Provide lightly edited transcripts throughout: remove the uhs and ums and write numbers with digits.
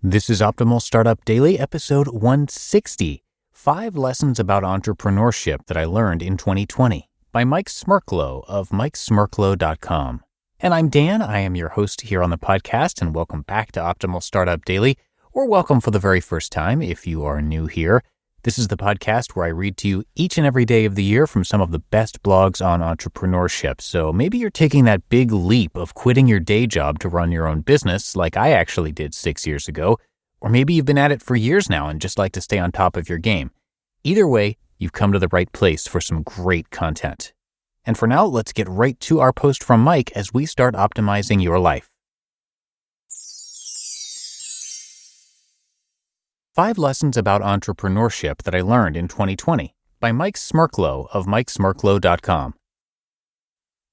This is Optimal Startup Daily, episode 160, 5 Lessons About Entrepreneurship That I Learned in 2020, by Mike Smerklo of MikeSmerklo.com. And I'm Dan, I am your host here on the podcast, and welcome back to Optimal Startup Daily, or welcome for the very first time if you are new here. This is the podcast where I read to you each and every day of the year from some of the best blogs on entrepreneurship. So maybe you're taking that big leap of quitting your day job to run your own business like I actually did 6 years ago. Or maybe you've been at it for years now and just like to stay on top of your game. Either way, you've come to the right place for some great content. And for now, let's get right to our post from Mike as we start optimizing your life. 5 Lessons About Entrepreneurship That I Learned in 2020 by Mike Smerklo of MikeSmerklo.com.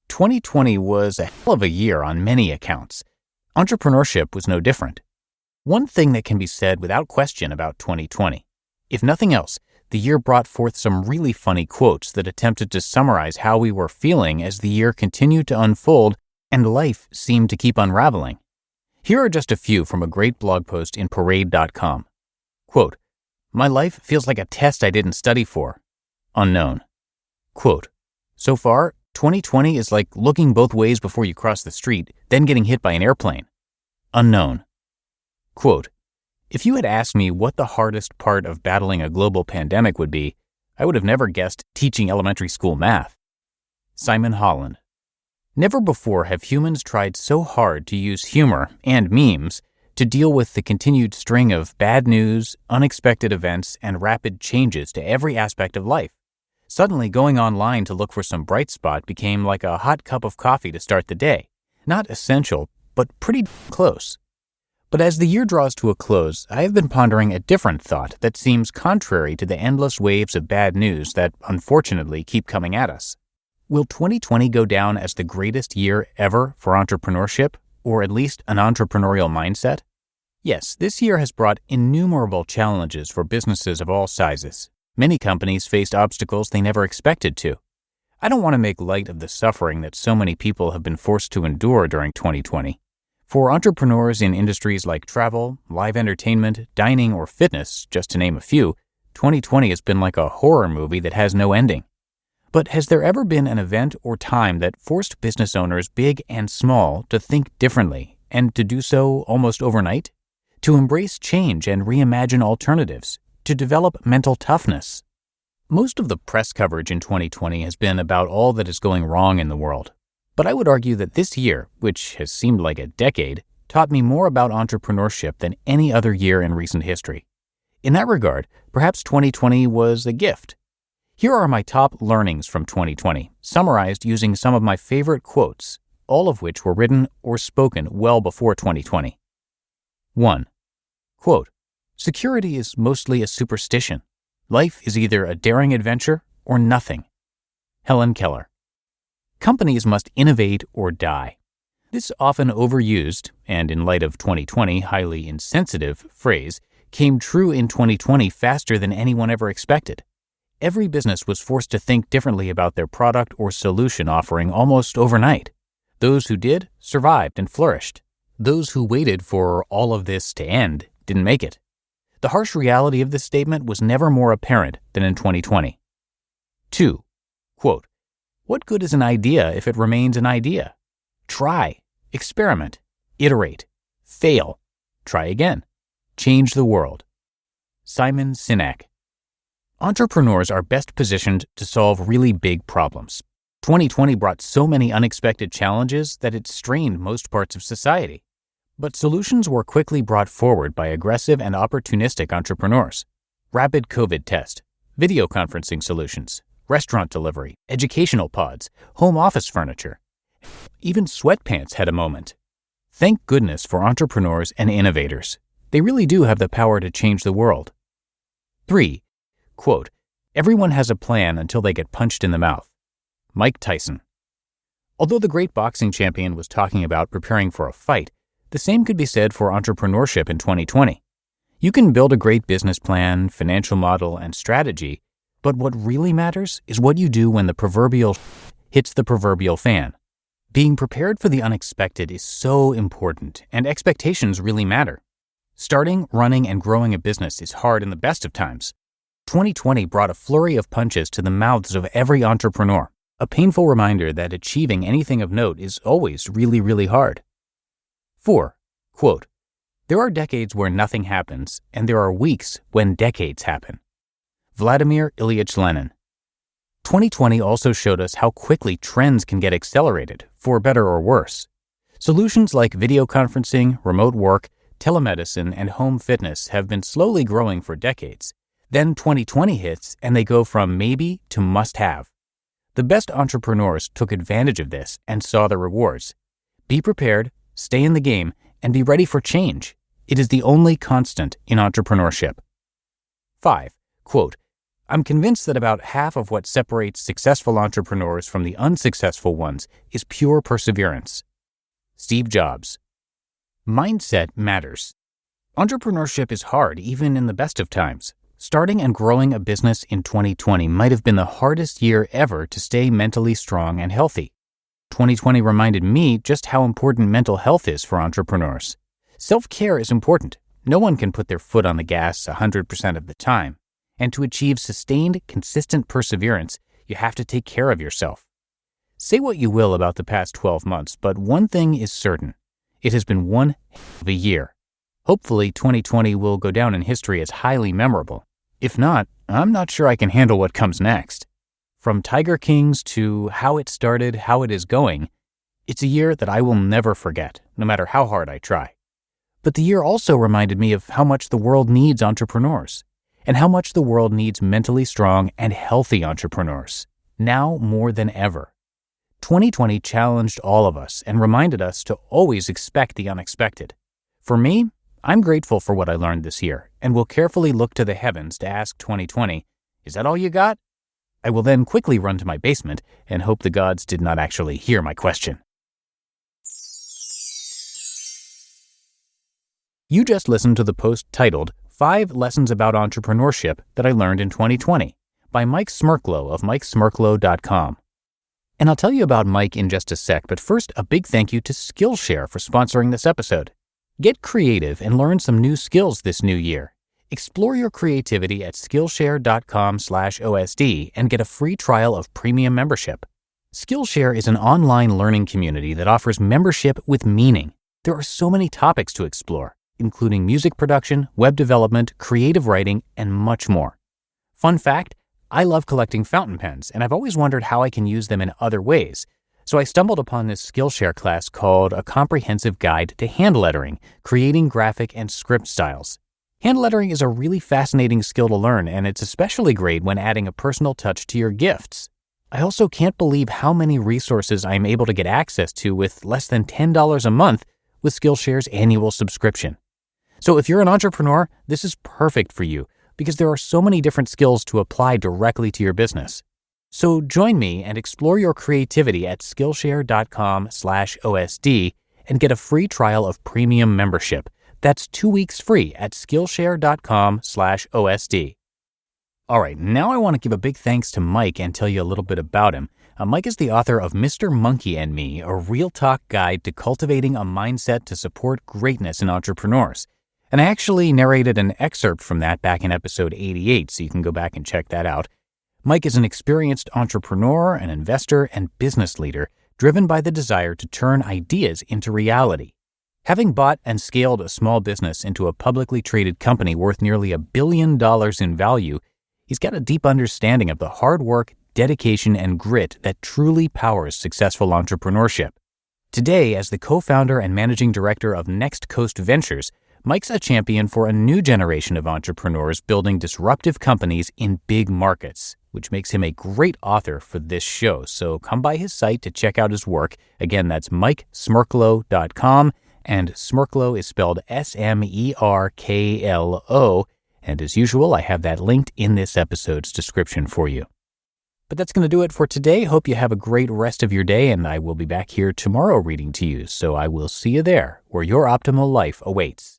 2020 was a hell of a year on many accounts. Entrepreneurship was no different. One thing that can be said without question about 2020. If nothing else, the year brought forth some really funny quotes that attempted to summarize how we were feeling as the year continued to unfold and life seemed to keep unraveling. Here are just a few from a great blog post in Parade.com. Quote, "My life feels like a test I didn't study for. Unknown." Quote, "So far, 2020 is like looking both ways before you cross the street, then getting hit by an airplane. Unknown." Quote, "If you had asked me what the hardest part of battling a global pandemic would be, I would have never guessed teaching elementary school math." Simon Holland. Never before have humans tried so hard to use humor and memes to deal with the continued string of bad news, unexpected events, and rapid changes to every aspect of life. Suddenly, going online to look for some bright spot became like a hot cup of coffee to start the day. Not essential, but pretty close. But as the year draws to a close, I have been pondering a different thought that seems contrary to the endless waves of bad news that, unfortunately, keep coming at us. Will 2020 go down as the greatest year ever for entrepreneurship, or at least an entrepreneurial mindset? Yes, this year has brought innumerable challenges for businesses of all sizes. Many companies faced obstacles they never expected to. I don't want to make light of the suffering that so many people have been forced to endure during 2020. For entrepreneurs in industries like travel, live entertainment, dining, or fitness, just to name a few, 2020 has been like a horror movie that has no ending. But has there ever been an event or time that forced business owners, big and small, to think differently, and to do so almost overnight? To embrace change and reimagine alternatives, to develop mental toughness. Most of the press coverage in 2020 has been about all that is going wrong in the world. But I would argue that this year, which has seemed like a decade, taught me more about entrepreneurship than any other year in recent history. In that regard, perhaps 2020 was a gift. Here are my top learnings from 2020, summarized using some of my favorite quotes, all of which were written or spoken well before 2020. 1. Quote, "Security is mostly a superstition. Life is either a daring adventure or nothing." Helen Keller. Companies must innovate or die. This often overused, and in light of 2020, highly insensitive phrase came true in 2020 faster than anyone ever expected. Every business was forced to think differently about their product or solution offering almost overnight. Those who did survived and flourished. Those who waited for all of this to end didn't make it. The harsh reality of this statement was never more apparent than in 2020. 2. Quote, "What good is an idea if it remains an idea? Try, experiment, iterate, fail, try again, change the world." Simon Sinek. Entrepreneurs are best positioned to solve really big problems. 2020 brought so many unexpected challenges that it strained most parts of society. But solutions were quickly brought forward by aggressive and opportunistic entrepreneurs. Rapid COVID test, video conferencing solutions, restaurant delivery, educational pods, home office furniture. Even sweatpants had a moment. Thank goodness for entrepreneurs and innovators. They really do have the power to change the world. 3. Quote, "Everyone has a plan until they get punched in the mouth." Mike Tyson. Although the great boxing champion was talking about preparing for a fight, the same could be said for entrepreneurship in 2020. You can build a great business plan, financial model, and strategy, but what really matters is what you do when the proverbial hits the proverbial fan. Being prepared for the unexpected is so important, and expectations really matter. Starting, running, and growing a business is hard in the best of times. 2020 brought a flurry of punches to the mouths of every entrepreneur, a painful reminder that achieving anything of note is always really, really hard. 4. Quote, "There are decades where nothing happens, and there are weeks when decades happen." Vladimir Ilyich Lenin. 2020 also showed us how quickly trends can get accelerated, for better or worse. Solutions like video conferencing, remote work, telemedicine, and home fitness have been slowly growing for decades. Then 2020 hits, and they go from maybe to must-have. The best entrepreneurs took advantage of this and saw the rewards. Be prepared, stay in the game, and be ready for change. It is the only constant in entrepreneurship. 5. Quote, "I'm convinced that about half of what separates successful entrepreneurs from the unsuccessful ones is pure perseverance." Steve Jobs. Mindset matters. Entrepreneurship is hard even in the best of times. Starting and growing a business in 2020 might have been the hardest year ever to stay mentally strong and healthy. 2020 reminded me just how important mental health is for entrepreneurs. Self-care is important. No one can put their foot on the gas 100% of the time. And to achieve sustained, consistent perseverance, you have to take care of yourself. Say what you will about the past 12 months, but one thing is certain. It has been one hell of a year. Hopefully, 2020 will go down in history as highly memorable. If not, I'm not sure I can handle what comes next. From Tiger Kings to how it started, how it is going, it's a year that I will never forget, no matter how hard I try. But the year also reminded me of how much the world needs entrepreneurs, and how much the world needs mentally strong and healthy entrepreneurs, now more than ever. 2020 challenged all of us and reminded us to always expect the unexpected. For me, I'm grateful for what I learned this year and will carefully look to the heavens to ask 2020, "Is that all you got?" I will then quickly run to my basement and hope the gods did not actually hear my question. You just listened to the post titled 5 Lessons About Entrepreneurship That I Learned in 2020 by Mike Smerklo of MikeSmerklo.com. And I'll tell you about Mike in just a sec, but first a big thank you to Skillshare for sponsoring this episode. Get creative and learn some new skills this new year. Explore your creativity at Skillshare.com/OSD and get a free trial of premium membership. Skillshare is an online learning community that offers membership with meaning. There are so many topics to explore, including music production, web development, creative writing, and much more. Fun fact, I love collecting fountain pens, and I've always wondered how I can use them in other ways. So I stumbled upon this Skillshare class called A Comprehensive Guide to Hand Lettering, Creating Graphic and Script Styles. Hand lettering is a really fascinating skill to learn, and it's especially great when adding a personal touch to your gifts. I also can't believe how many resources I'm able to get access to with less than $10 a month with Skillshare's annual subscription. So if you're an entrepreneur, this is perfect for you because there are so many different skills to apply directly to your business. So join me and explore your creativity at Skillshare.com/OSD and get a free trial of premium membership. That's 2 weeks free at Skillshare.com/OSD. All right, now I want to give a big thanks to Mike and tell you a little bit about him. Mike is the author of Mr. Monkey and Me, a real talk guide to cultivating a mindset to support greatness in entrepreneurs. And I actually narrated an excerpt from that back in episode 88, so you can go back and check that out. Mike is an experienced entrepreneur, an investor, and business leader driven by the desire to turn ideas into reality. Having bought and scaled a small business into a publicly traded company worth nearly $1 billion in value, he's got a deep understanding of the hard work, dedication, and grit that truly powers successful entrepreneurship. Today, as the co-founder and managing director of Next Coast Ventures, Mike's a champion for a new generation of entrepreneurs building disruptive companies in big markets, which makes him a great author for this show. So come by his site to check out his work. Again, that's MikeSmerklo.com, and Smerklo is spelled Smerklo. And as usual, I have that linked in this episode's description for you. But that's going to do it for today. Hope you have a great rest of your day, and I will be back here tomorrow reading to you. So I will see you there, where your optimal life awaits.